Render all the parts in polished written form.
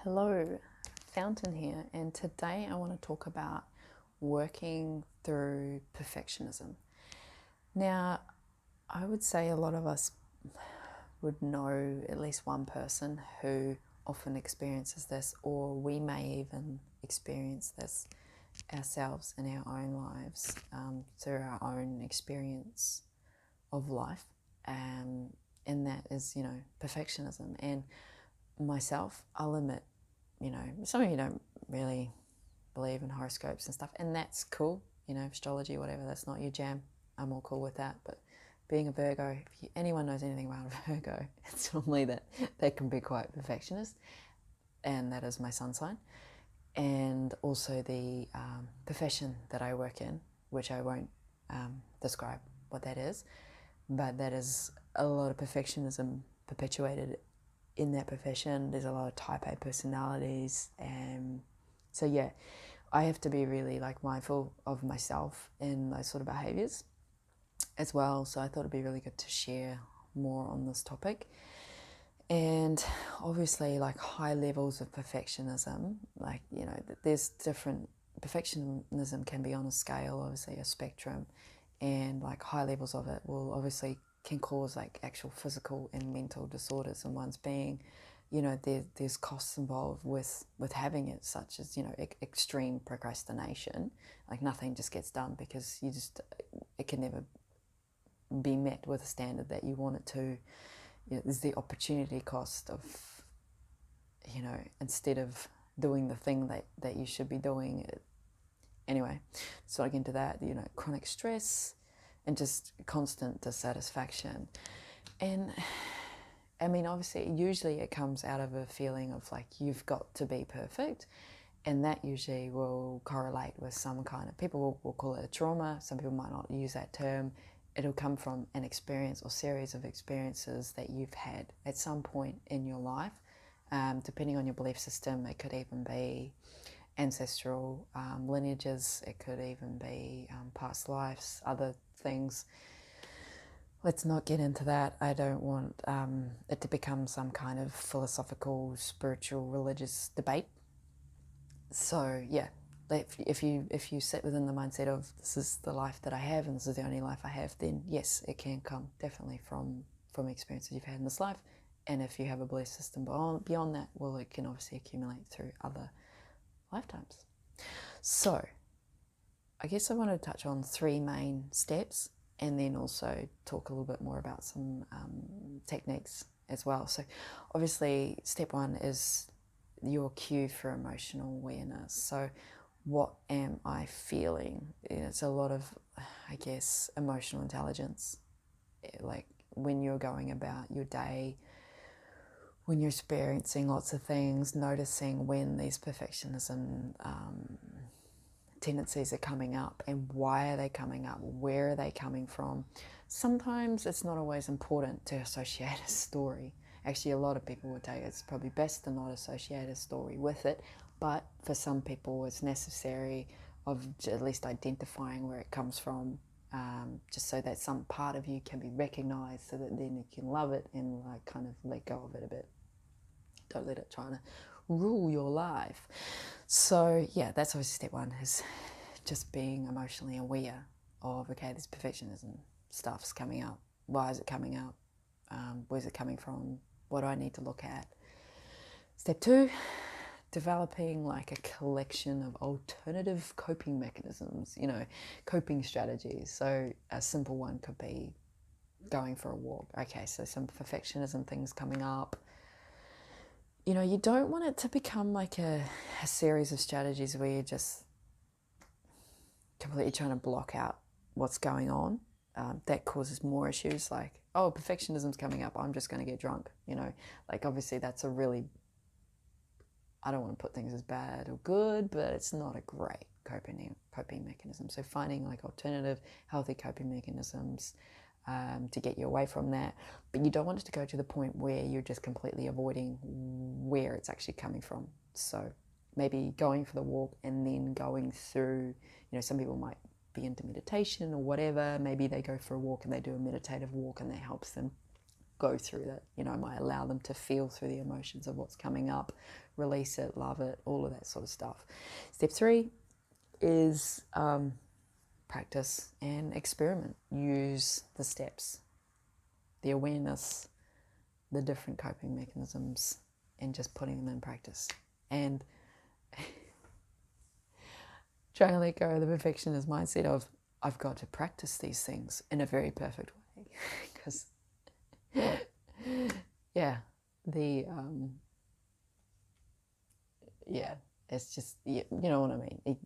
Hello, Fountain here, and today I want to talk about working through perfectionism. Now, I would say a lot of us would know at least one person who often experiences this, or we may even experience this ourselves in our own lives through our own experience of life, and that is, perfectionism. And myself, I'll admit, some of you don't really believe in horoscopes and stuff, and that's cool. Astrology, whatever, that's not your jam. I'm all cool with that. But being a Virgo, if anyone knows anything about a Virgo, it's normally that they can be quite perfectionist, and that is my sun sign. And also the profession that I work in, which I won't describe what that is, but that is a lot of perfectionism perpetuated in that profession. There's a lot of type A personalities, and so yeah, I have to be really mindful of myself in those sort of behaviors as well. So I thought it'd be really good to share more on this topic. And obviously, high levels of perfectionism, there's different. Perfectionism can be on a scale, obviously a spectrum, and high levels of it will obviously can cause actual physical and mental disorders. And one's being, there's costs involved with having it, such as extreme procrastination. Nothing just gets done because it can never be met with a standard that you want it to. There's the opportunity cost of, instead of doing the thing that you should be doing. Anyway, so I get into that, chronic stress and just constant dissatisfaction. And I mean, obviously, usually it comes out of a feeling of you've got to be perfect. And that usually will correlate with some kind of, people will call it a trauma. Some people might not use that term. It'll come from an experience or series of experiences that you've had at some point in your life. Depending on your belief system, it could even be ancestral lineages, it could even be past lives, other things. Let's not get into that. I don't want it to become some kind of philosophical, spiritual, religious debate. So yeah, if you sit within the mindset of this is the life that I have and this is the only life I have, then yes, it can come definitely from experiences you've had in this life. And if you have a belief system beyond that, well, it can obviously accumulate through other lifetimes. So I guess I want to touch on three main steps and then also talk a little bit more about some techniques as well. So obviously step one is your cue for emotional awareness. So what am I feeling? It's a lot of, I guess, emotional intelligence. Like when you're going about your day, when you're experiencing lots of things, noticing when these perfectionism tendencies are coming up and why are they coming up, where are they coming from. Sometimes it's not always important to associate a story. Actually, a lot of people would tell you it's probably best to not associate a story with it, but for some people it's necessary of at least identifying where it comes from, just so that some part of you can be recognized, so that then you can love it and kind of let go of it a bit. Don't let it try to rule your life. So yeah, that's obviously step one, is just being emotionally aware of, okay, this perfectionism stuff's coming up. Why is it coming up? Where's it coming from? What do I need to look at? Step two, developing a collection of alternative coping mechanisms, coping strategies. So a simple one could be going for a walk. Okay, so some perfectionism things coming up. You don't want it to become a series of strategies where you're just completely trying to block out what's going on. That causes more issues, perfectionism's coming up, I'm just going to get drunk. Obviously that's a really, I don't want to put things as bad or good, but it's not a great coping mechanism. So finding alternative healthy coping mechanisms to get you away from that. But you don't want it to go to the point where you're just completely avoiding where it's actually coming from. So maybe going for the walk and then going through, some people might be into meditation or whatever. Maybe they go for a walk and they do a meditative walk and that helps them go through that. You know, I might allow them to feel through the emotions of what's coming up, release it, love it, all of that sort of stuff. Step 3 is practice and experiment. Use the steps, the awareness, the different coping mechanisms, and just putting them in practice. And trying to let go of the perfectionist mindset of, I've got to practice these things in a very perfect way. Because, yeah, it's just, you know what I mean.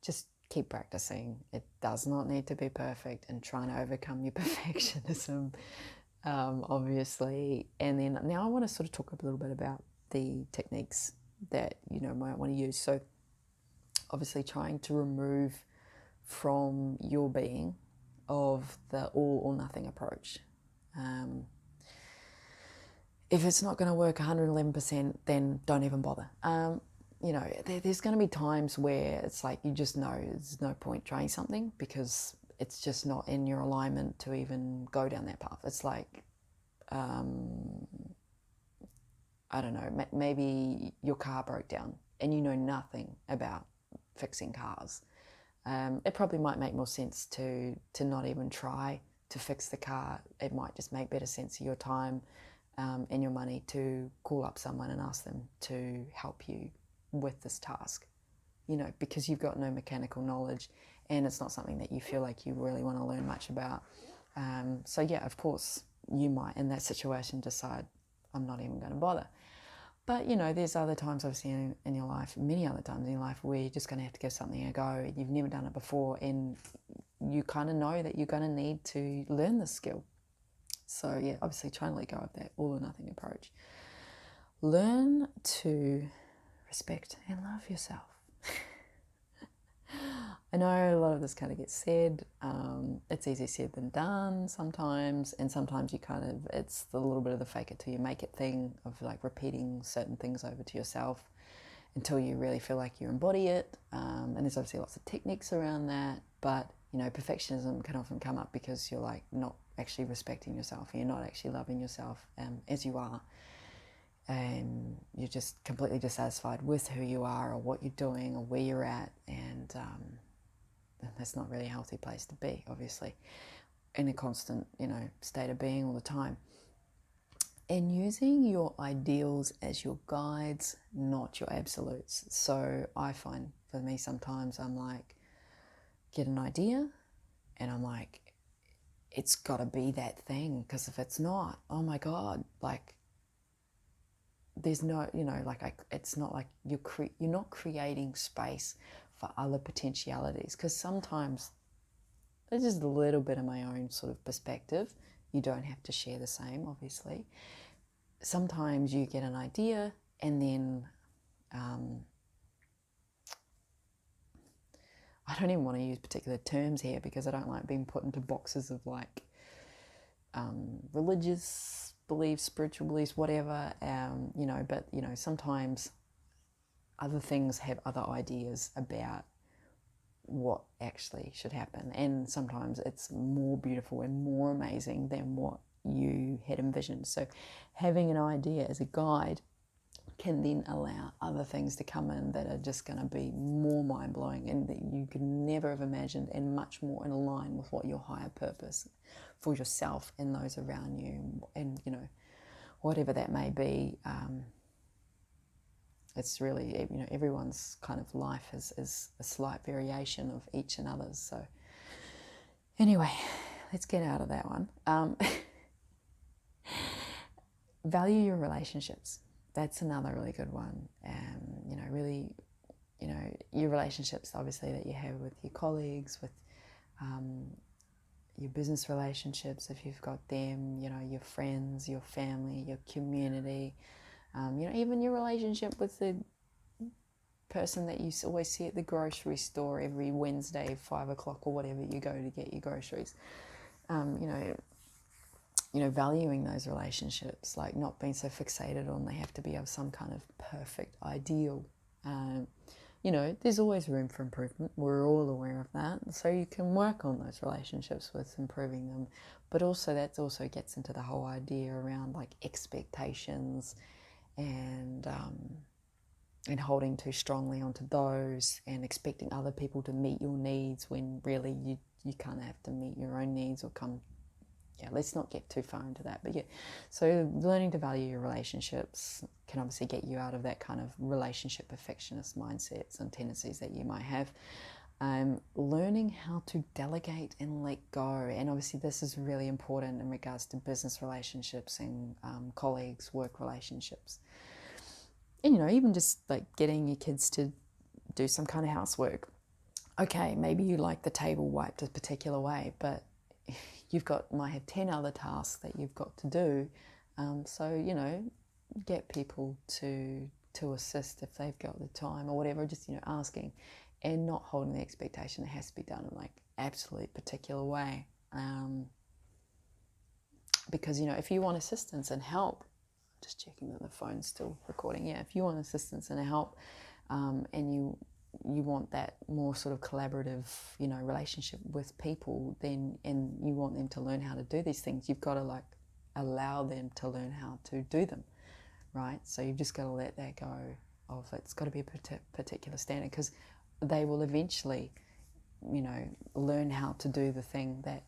Just keep practicing. It does not need to be perfect, and trying to overcome your perfectionism, obviously. And then now I want to sort of talk a little bit about the techniques that you might want to use. So obviously trying to remove from your being of the all or nothing approach. If it's not going to work 111%, then don't even bother. There's going to be times where it's like you just know there's no point trying something because it's just not in your alignment to even go down that path. It's like, I don't know, maybe your car broke down and you know nothing about fixing cars. It probably might make more sense to not even try to fix the car. It might just make better sense of your time and your money to call up someone and ask them to help you with this task, because you've got no mechanical knowledge and it's not something that you feel like you really want to learn much about. So yeah, of course you might in that situation decide, I'm not even going to bother. But there's other times I've seen in your life, many other times in your life, where you're just going to have to give something a go. You've never done it before and you kind of know that you're going to need to learn this skill. So yeah, obviously trying to let go of that all or nothing approach. Learn to respect and love yourself. I know a lot of this kind of gets said. It's easier said than done sometimes, and sometimes it's a little bit of the fake it till you make it thing of like repeating certain things over to yourself until you really feel like you embody it. And there's obviously lots of techniques around that, but perfectionism can often come up because you're like not actually respecting yourself, and you're not actually loving yourself as you are, and you're just completely dissatisfied with who you are or what you're doing or where you're at, and that's not really a healthy place to be, obviously, in a constant state of being all the time. And using your ideals as your guides, not your absolutes. So I find for me sometimes I'm like, get an idea and I'm like, it's got to be that thing, because if it's not, oh my God, like there's no, it's not like you're not creating space for other potentialities, because sometimes it's just a little bit of my own sort of perspective. You don't have to share the same, obviously. Sometimes you get an idea and then I don't even want to use particular terms here because I don't like being put into boxes of like religious beliefs, spiritual beliefs, whatever, but sometimes other things have other ideas about what actually should happen, and sometimes it's more beautiful and more amazing than what you had envisioned. So having an idea as a guide can then allow other things to come in that are just going to be more mind-blowing and that you could never have imagined, and much more in line with what your higher purpose for yourself and those around you, and whatever that may be. It's really, everyone's kind of life is a slight variation of each and others. So anyway, let's get out of that one. Value your relationships. That's another really good one. Really, your relationships, obviously, that you have with your colleagues, with your business relationships, if you've got them, your friends, your family, your community, even your relationship with the person that you always see at the grocery store every Wednesday, 5 o'clock or whatever you go to get your groceries. Valuing those relationships, like not being so fixated on they have to be of some kind of perfect ideal, you know, there's always room for improvement. We're all aware of that. So you can work on those relationships with improving them. But also that also gets into the whole idea around like expectations and holding too strongly onto those and expecting other people to meet your needs when really you kind of have to meet your own needs or come. Yeah, let's not get too far into that. But yeah, so learning to value your relationships can obviously get you out of that kind of relationship perfectionist mindsets and tendencies that you might have. Learning how to delegate and let go. And obviously this is really important in regards to business relationships and colleagues, work relationships. And, you know, even just like getting your kids to do some kind of housework. Okay, maybe you like the table wiped a particular way, but might have 10 other tasks that you've got to do. So, you know, get people to assist if they've got the time or whatever, just, you know, asking and not holding the expectation it has to be done in like absolutely particular way. Because, you know, if you want assistance and help, just checking that the phone's still recording. Yeah, if you want assistance and help, and you want that more sort of collaborative, you know, relationship with people, then and you want them to learn how to do these things, you've got to like allow them to learn how to do them, right? So you've just got to let that go of it's got to be a particular standard because they will eventually, you know, learn how to do the thing that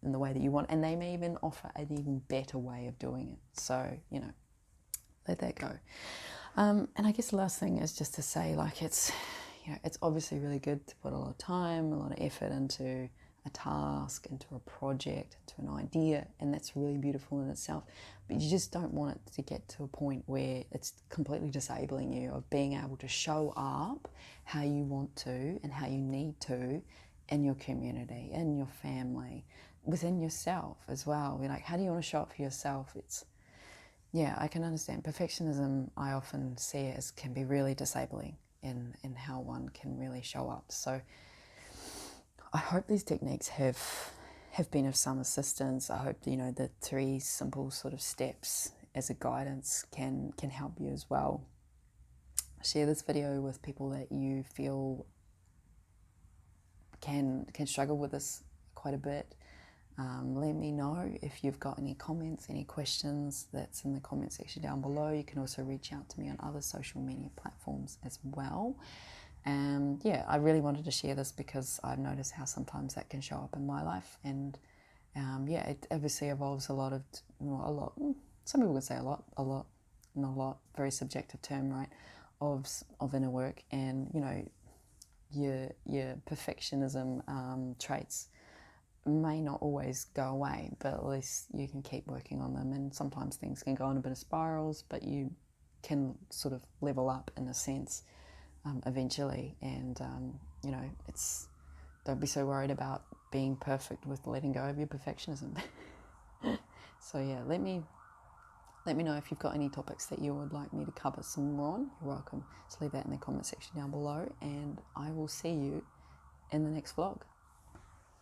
in the way that you want, and they may even offer an even better way of doing it. So, you know, let that go. And I guess the last thing is just to say, like, it's, you know, it's obviously really good to put a lot of time, a lot of effort into a task, into a project, into an idea, and that's really beautiful in itself. But you just don't want it to get to a point where it's completely disabling you of being able to show up how you want to and how you need to in your community, in your family, within yourself as well. You're like, how do you want to show up for yourself? Yeah, I can understand. Perfectionism, I often see it as can be really disabling in how one can really show up. So I hope these techniques have been of some assistance. I hope, you know, the 3 simple sort of steps as a guidance can help you as well. Share this video with people that you feel can struggle with this quite a bit. Let me know if you've got any comments, any questions. That's in the comment section down below. You can also reach out to me on other social media platforms as well. And yeah, I really wanted to share this because I've noticed how sometimes that can show up in my life. And yeah, it obviously involves a lot. Some people would say a lot, not a lot. Very subjective term, right? Of inner work, and you know, your perfectionism traits may not always go away, but at least you can keep working on them. And sometimes things can go in a bit of spirals, but you can sort of level up in a sense eventually. And you know, don't be so worried about being perfect with letting go of your perfectionism. So yeah, let me know if you've got any topics that you would like me to cover some more on. You're welcome to leave that in the comment section down below, and I will see you in the next vlog.